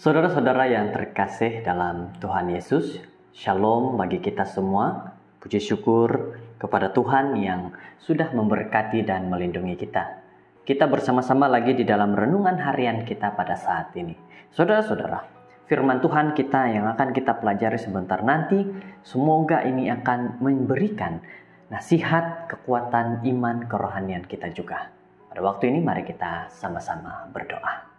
Saudara-saudara yang terkasih dalam Tuhan Yesus, Shalom bagi kita semua. Puji syukur kepada Tuhan yang sudah memberkati dan melindungi kita. Kita bersama-sama lagi di dalam renungan harian kita pada saat ini. Saudara-saudara, firman Tuhan kita yang akan kita pelajari sebentar nanti, semoga ini akan memberikan nasihat, kekuatan, iman, kerohanian kita juga. Pada waktu ini mari kita sama-sama berdoa.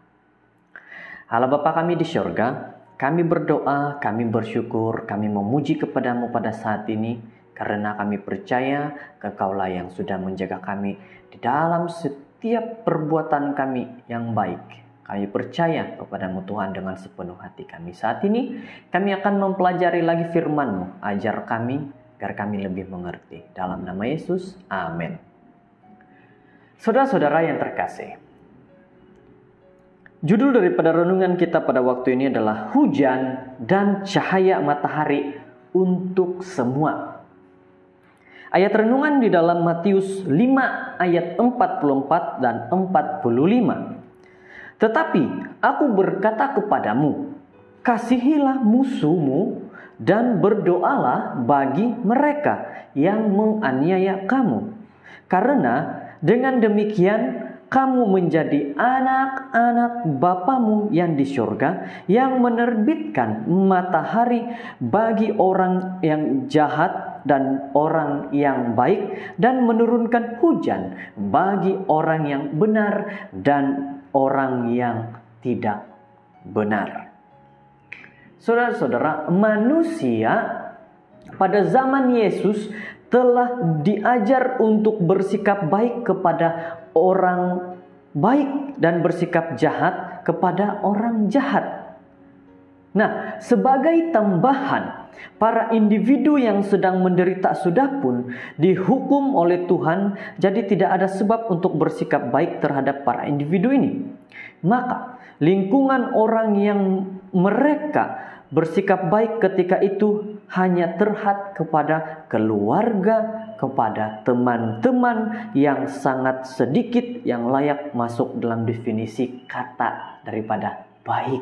Allah Bapa kami di syurga, kami berdoa, kami bersyukur, kami memuji kepadamu pada saat ini, karena kami percaya Engkaulah yang sudah menjaga kami di dalam setiap perbuatan kami yang baik. Kami percaya kepadamu Tuhan dengan sepenuh hati kami. Saat ini kami akan mempelajari lagi firman-Mu, ajar kami agar kami lebih mengerti. Dalam nama Yesus, amin. Saudara-saudara yang terkasih, judul daripada renungan kita pada waktu ini adalah hujan dan cahaya matahari untuk semua. Ayat renungan di dalam Matius 5 ayat 44 dan 45. Tetapi aku berkata kepadamu, kasihilah musuhmu dan berdoalah bagi mereka yang menganiaya kamu. Karena dengan demikian kamu menjadi anak-anak Bapamu yang di surga, yang menerbitkan matahari bagi orang yang jahat dan orang yang baik, dan menurunkan hujan bagi orang yang benar dan orang yang tidak benar. Saudara-saudara, manusia pada zaman Yesus telah diajar untuk bersikap baik kepada orang baik dan bersikap jahat kepada orang jahat. Nah, sebagai tambahan, para individu yang sedang menderita sudah pun dihukum oleh Tuhan, jadi tidak ada sebab untuk bersikap baik terhadap para individu ini. Maka, lingkungan orang yang mereka bersikap baik ketika itu hanya terhad kepada keluarga, kepada teman-teman yang sangat sedikit yang layak masuk dalam definisi kata daripada baik.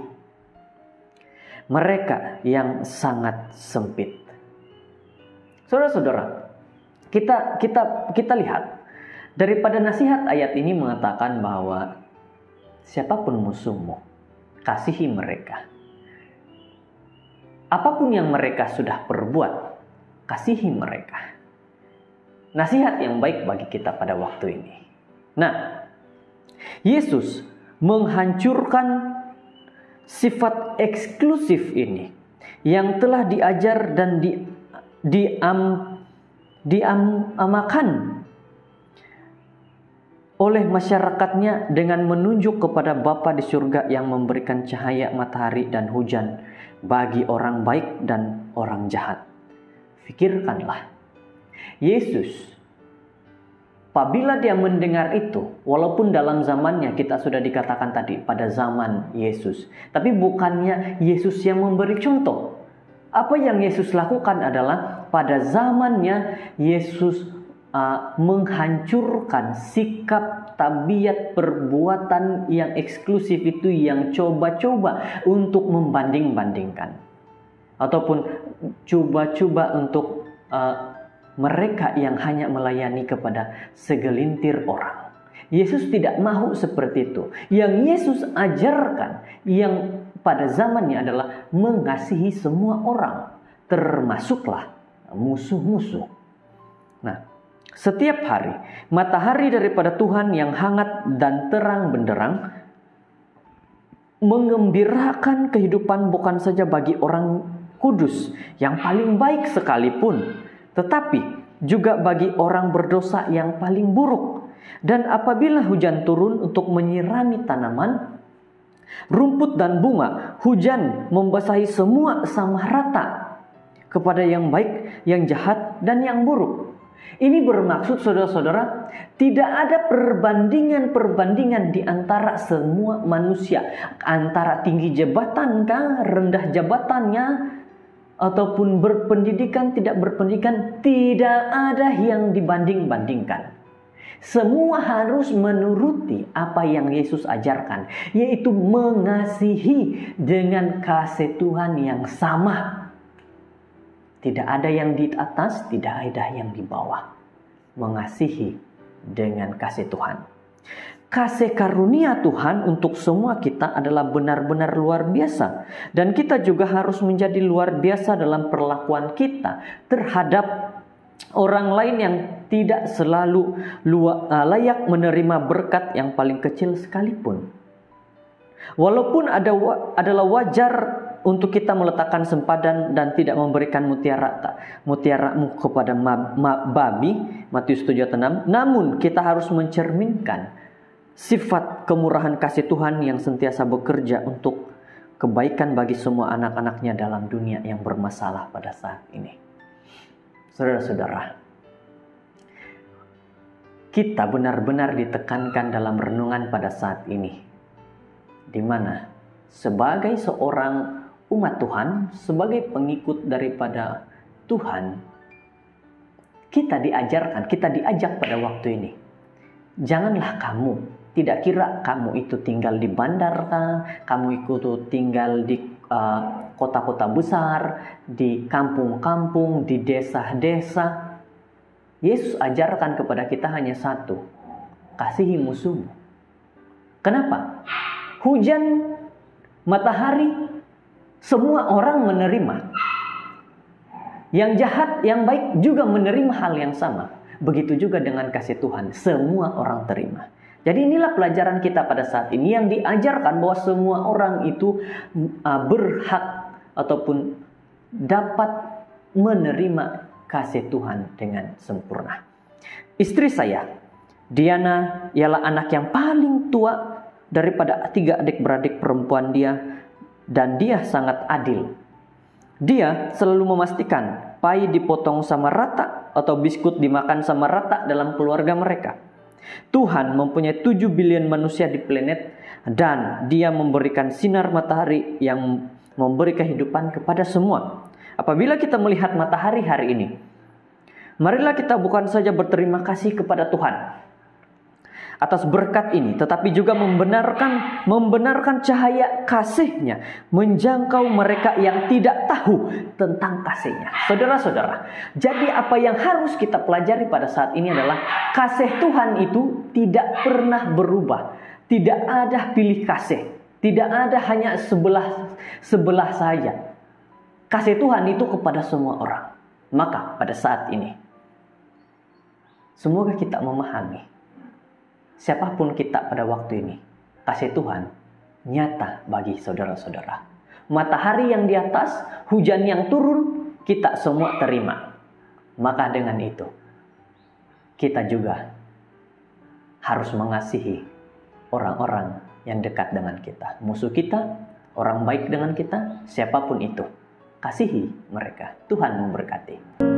Mereka yang sangat sempit. Saudara-saudara, kita lihat daripada nasihat ayat ini mengatakan bahwa siapapun musuhmu, kasihi mereka. Apapun yang mereka sudah perbuat, kasihi mereka. Nasihat yang baik bagi kita pada waktu ini. Nah, Yesus menghancurkan sifat eksklusif ini yang telah diajar dan diamakan oleh masyarakatnya dengan menunjuk kepada Bapa di surga yang memberikan cahaya matahari dan hujan bagi orang baik dan orang jahat. Pikirkanlah, Yesus, apabila dia mendengar itu, walaupun dalam zamannya kita sudah dikatakan tadi pada zaman Yesus, tapi bukannya Yesus yang memberi contoh. Apa yang Yesus lakukan adalah pada zamannya Yesus menghancurkan sikap, tabiat, perbuatan yang eksklusif itu, yang coba-coba untuk membanding-bandingkan ataupun coba-coba untuk mereka yang hanya melayani kepada segelintir orang. Yesus tidak mahu seperti itu. Yang Yesus ajarkan yang pada zamannya adalah mengasihi semua orang, termasuklah musuh-musuh. Nah, setiap hari, matahari daripada Tuhan yang hangat dan terang benderang mengembirakan kehidupan bukan saja bagi orang kudus yang paling baik sekalipun, tetapi juga bagi orang berdosa yang paling buruk. Dan apabila hujan turun untuk menyirami tanaman, rumput dan bunga, hujan membasahi semua sama rata kepada yang baik, yang jahat, dan yang buruk. Ini bermaksud, saudara-saudara, tidak ada perbandingan di antara semua manusia, antara tinggi jabatan kah, rendah jabatannya, ataupun berpendidikan, tidak berpendidikan, tidak ada yang dibanding-bandingkan. Semua harus menuruti apa yang Yesus ajarkan, yaitu mengasihi dengan kasih Tuhan yang sama. Tidak ada yang di atas, tidak ada yang di bawah. Mengasihi dengan kasih Tuhan. Kasih karunia Tuhan untuk semua kita adalah benar-benar luar biasa. Dan kita juga harus menjadi luar biasa dalam perlakuan kita terhadap orang lain yang tidak selalu layak menerima berkat yang paling kecil sekalipun. Walaupun adalah wajar untuk kita meletakkan sempadan dan tidak memberikan mutiaramu kepada babi, Matius 7:6, namun kita harus mencerminkan sifat kemurahan kasih Tuhan yang sentiasa bekerja untuk kebaikan bagi semua anak-anaknya dalam dunia yang bermasalah pada saat ini. Saudara-saudara, kita benar-benar ditekankan dalam renungan pada saat ini, di mana sebagai seorang umat Tuhan, sebagai pengikut daripada Tuhan, kita diajak pada waktu ini. Janganlah kamu, tidak kira kamu itu tinggal di bandar, kamu itu tinggal di kota-kota besar, di kampung-kampung, di desa-desa. Yesus ajarkan kepada kita hanya satu, kasihi musuhmu. Kenapa? Hujan, matahari, semua orang menerima. Yang jahat, yang baik juga menerima hal yang sama. Begitu juga dengan kasih Tuhan, semua orang terima. Jadi inilah pelajaran kita pada saat ini yang diajarkan bahwa semua orang itu berhak ataupun dapat menerima kasih Tuhan dengan sempurna. Istri saya, Diana, ialah anak yang paling tua daripada 3 adik-beradik perempuan dia, dan dia sangat adil. Dia selalu memastikan pai dipotong sama rata atau biskut dimakan sama rata dalam keluarga mereka. Tuhan mempunyai 7 bilion manusia di planet, dan dia memberikan sinar matahari yang memberi kehidupan kepada semua. Apabila kita melihat matahari hari ini, marilah kita bukan saja berterima kasih kepada Tuhan atas berkat ini, tetapi juga membenarkan cahaya kasih-Nya menjangkau mereka yang tidak tahu tentang kasih-Nya. Saudara-saudara, jadi apa yang harus kita pelajari pada saat ini adalah kasih Tuhan itu tidak pernah berubah. Tidak ada pilih kasih, tidak ada hanya sebelah saja. Kasih Tuhan itu kepada semua orang. Maka pada saat ini, semoga kita memahami, siapapun kita pada waktu ini, kasih Tuhan nyata bagi saudara-saudara. Matahari yang di atas, hujan yang turun, kita semua terima. Maka dengan itu, kita juga harus mengasihi orang-orang yang dekat dengan kita. Musuh kita, orang baik dengan kita, siapapun itu. Kasihi mereka. Tuhan memberkati.